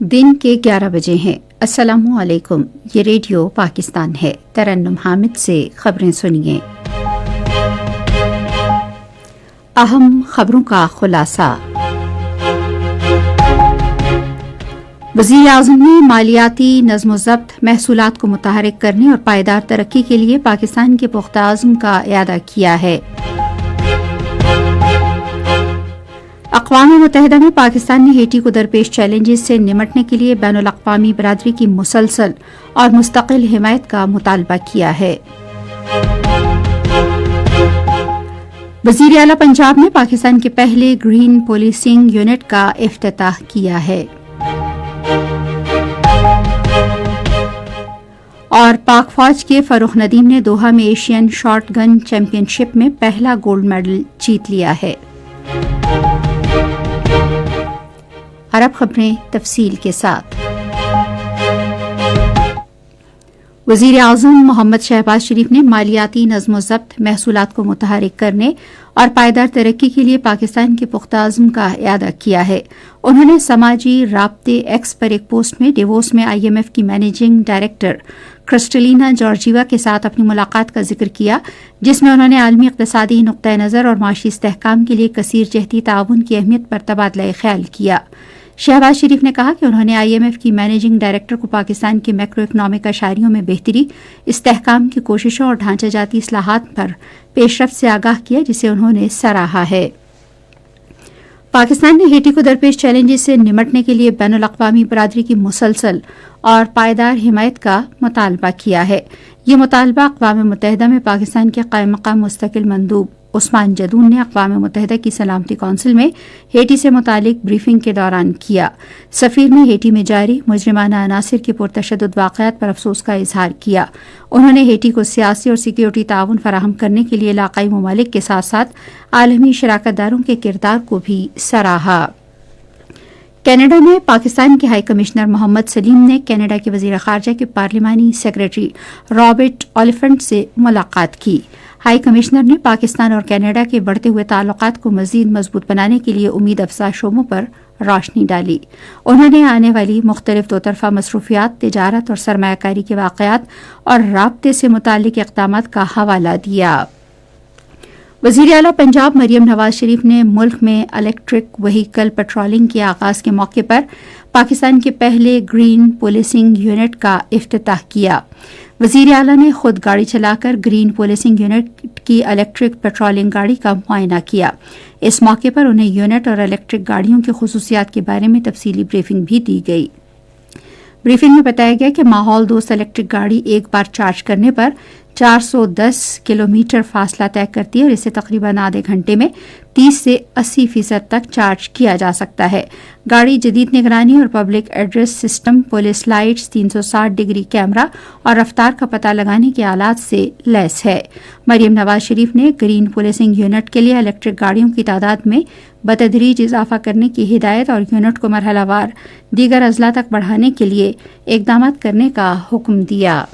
दिन के 11 बजे हैं। अस्सलामु अलैकुम। ये रेडियो पाकिस्तान है। तरन्नुम हामिद से खबरें सुनिए। अहम खबरों का खुलासा। वज़ीर-ए-आज़म ने मालियाती नज़्म-ओ-ज़ब्त, महसूलात को मुतहर्रिक करने और पायदार तरक्की के लिए पाकिस्तान के पुख्ता अज़्म का इआदा किया है। अक़वाम मुत्तहिदा में पाकिस्तान ने हेटी को दरपेश चैलेंजेस से निमटने के लिए बैनुल-अक़वामी बरादरी की मुसलसल और मुस्तकिल हिमायत का मुतालबा किया है। वज़ीर आला पंजाब ने पाकिस्तान के पहले ग्रीन पोलिसिंग यूनिट का इफ्तिताह किया है। और पाक फौज के फरूख नदीम ने दोहा में एशियन शॉर्ट गन चैंपियनशिप में पहला गोल्ड मेडल जीत लिया है। अरब खबरें तफसील के साथ। वज़ीर आज़म मोहम्मद शहबाज शरीफ ने मालियाती नज़्म-ओ-ज़ब्त, महसूलात को मुतहर्रिक करने और पायदार तरक्की के लिए पाकिस्तान के पुख्ता अज़्म का इआदा किया है। उन्होंने समाजी राब्ते एक्स पर एक पोस्ट में डेवोस में IMF की मैनेजिंग डायरेक्टर क्रिस्टलिना जॉर्जीवा के साथ अपनी मुलाकात का जिक्र किया, जिसमें उन्होंने आलमी इक़्तिसादी नुक्ता नज़र और माशी इस्तेहकाम के लिए कसीर जहती ताउन की अहमियत पर तबादला ख्याल किया। शहबाज शरीफ ने कहा कि उन्होंने IMF की मैनेजिंग डायरेक्टर को पाकिस्तान के मैक्रो इकनॉमिक अशारियों में बेहतरी, इस्तेहकाम की कोशिशों और ढांचाजाती इस्लाहात पर पेशरफ्त से आगाह किया, जिसे उन्होंने सराहा है। पाकिस्तान ने हेटी को दरपेश चैलेंजेस से निमटने के लिए बैनुल-अक़वामी बरादरी की मुसलसल और पायदार हिमायत का मुतालबा किया है। ये मुतालबा अक़वाम मुत्तहिदा में पाकिस्तान के कायम मक़ाम मुस्तकिल मंदूब उस्मान जदून ने अक़वाम मुत्तहिदा की सलामती कौंसिल में हेटी से मुतालिक ब्रीफिंग के दौरान किया। सफ़ीर ने हेटी में जारी मुजरिमाना अनासिर के पुरतशद्दुद वाक़यात पर अफसोस का इजहार किया। उन्होंने हेटी को सियासी और सिक्योरिटी ताउन फराहम करने के लिए इलाक़ाई ममालिक के साथ साथ आलमी शराकतदारों के किरदार को भी सराहा। कनाडा में पाकिस्तान के हाई कमिश्नर मोहम्मद सलीम ने कनाडा के वज़ीर ख़ारजा के पार्लिमानी सेक्रेटरी रॉबर्ट ओलिफेंट से मुलाकात की। हाई कमिश्नर ने पाकिस्तान और कनाडा के बढ़ते हुए ताल्लुकात को मज़ीद मजबूत बनाने के लिए उम्मीद अफजा शोबों पर रोशनी डाली। उन्होंने आने वाली मुख्तलिफ दो तरफ़ा मसरूफियात, तिजारत और सरमायाकारी के वाक़यात और राब्ते से मुताल्लिक़ इक़दामात का हवाला दिया। वज़ीर आला पंजाब मरियम नवाज शरीफ ने मुल्क में इलेक्ट्रिक व्हीकल पेट्रोलिंग के आगाज़ के मौके पर पाकिस्तान के पहले ग्रीन पोलिसिंग यूनिट का इफ्तिताह किया। वज़ीर आला ने खुद गाड़ी चलाकर ग्रीन पोलिसिंग यूनिट की इलेक्ट्रिक पेट्रोलिंग गाड़ी का मुआयना किया। इस मौके पर उन्हें यूनिट और इलेक्ट्रिक गाड़ियों की खुसूसियात के बारे में तफसीली ब्रीफिंग भी दी गई। ब्रीफिंग में बताया गया कि माहौल दोस्त इलेक्ट्रिक गाड़ी एक बार चार्ज करने पर 410 किलोमीटर फासला तय करती है और इसे तकरीबन आधे घंटे में 30 से 80% तक चार्ज किया जा सकता है। गाड़ी जदीद निगरानी और public address system, police lights, 360 degree camera और रफ्तार का पता लगाने के आलात से लैस है। मरियम नवाज शरीफ ने ग्रीन पुलिसिंग यूनिट के लिए इलेक्ट्रिक गाड़ियों की तादाद में बतदरीज इजाफा करने की हिदायत और यूनिट को मरहलावार दीगर अजला तक बढ़ाने के लिए इकदाम करने का हुक्म दिया।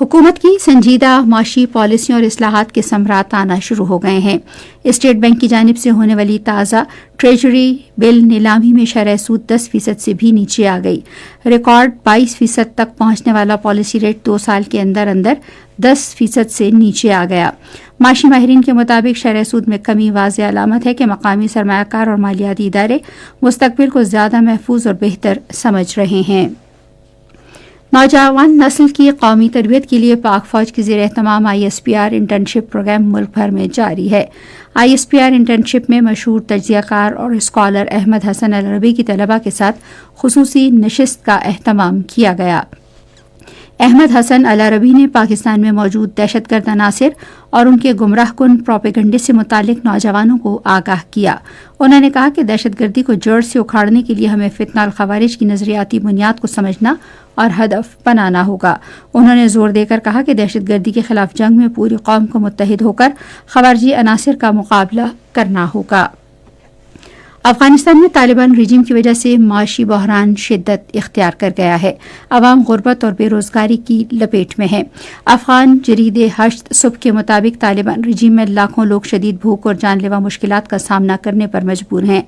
हुकूमत की संजीदा माशी पॉलिसियों और इस्लाहात के समरात आना शुरू हो गए हैं। स्टेट बैंक की जानिब से होने वाली ताज़ा ट्रेजरी बिल नीलामी में शरह सूद 10% से भी नीचे आ गई। रिकॉर्ड 22% तक पहुंचने वाला पॉलिसी रेट 2 साल के अंदर अंदर 10% से नीचे आ गया। माशी माहिरीन के मुताबिक शरह सूद में कमी वाज़ेह अलामत है कि मकामी सरमायाकार और मालियाती इदारे मुस्तकबिल को ज़्यादा महफूज और बेहतर समझ रहे हैं। नौजवान नस्ल की कौमी तरबियत के लिए पाक फौज की ज़ेर एहतमाम ISPR इंटर्नशिप प्रोग्राम मुल्क भर में जारी है। ISPR इंटर्नशिप में मशहूर तज्ज़ियाकार और स्कॉलर अहमद हसन अल अरबी की तलबा के साथ खुसूसी नशिस्त का एहतमाम किया गया। अहमद हसन अल अरबी ने पाकिस्तान में मौजूद दहशतगर्द अनासिर और उनके गुमराहकुन प्रोपेगंडे से मुतालिक नौजवानों को आगाह किया। उन्होंने कहा कि दहशतगर्दी को जड़ से उखाड़ने के लिए हमें फितना अल खवारिज की नजरियाती बुनियाद को समझना और हदफ बनाना होगा। उन्होंने जोर देकर कहा कि दहशतगर्दी के खिलाफ जंग में पूरी कौम को मुत्तहिद होकर खवारजी अनासिर का मुकाबला करना होगा। افغانستان میں طالبان رجیم کی وجہ سے معاشی بحران شدت اختیار کر گیا ہے. عوام غربت اور بے روزگاری کی لپیٹ میں ہیں. افغان جرید ہشت صبح کے مطابق طالبان رجیم میں لاکھوں لوگ شدید بھوک اور جان لیوا مشکلات کا سامنا کرنے پر مجبور ہیں.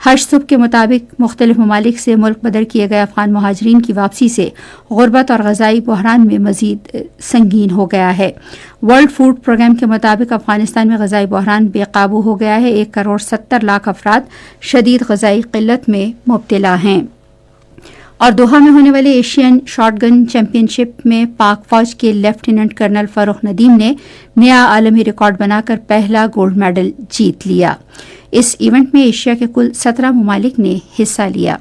ہشت صبح کے مطابق مختلف ممالک سے ملک بدر کیے گئے افغان مہاجرین کی واپسی سے غربت اور غذائی بحران میں مزید سنگین ہو گیا ہے. ورلڈ فوڈ پروگرام کے مطابق افغانستان میں غذائی بحران بے قابو ہو گیا ہے. 1.70 کروڑ افراد شدید غذائی قلت میں مبتلا ہیں. اور دوحہ میں ہونے والے ایشین شاٹ گن چیمپئن شپ میں پاک فوج کے لیفٹیننٹ کرنل فروخ ندیم نے نیا عالمی ریکارڈ بنا کر پہلا گولڈ میڈل جیت لیا. اس ایونٹ میں ایشیا کے کل 17 ممالک نے حصہ لیا.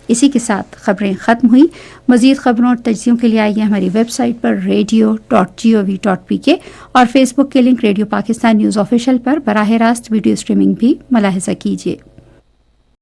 اسی کے ساتھ خبریں ختم ہوئی. مزید خبروں اور تجزیوں کے لیے آئیے ہماری ویب سائٹ پر radio.gov.pk اور فیس بک کے link radio Pakistan news official پر براہ راست ویڈیو اسٹریمنگ بھی ملاحظہ کیجیے.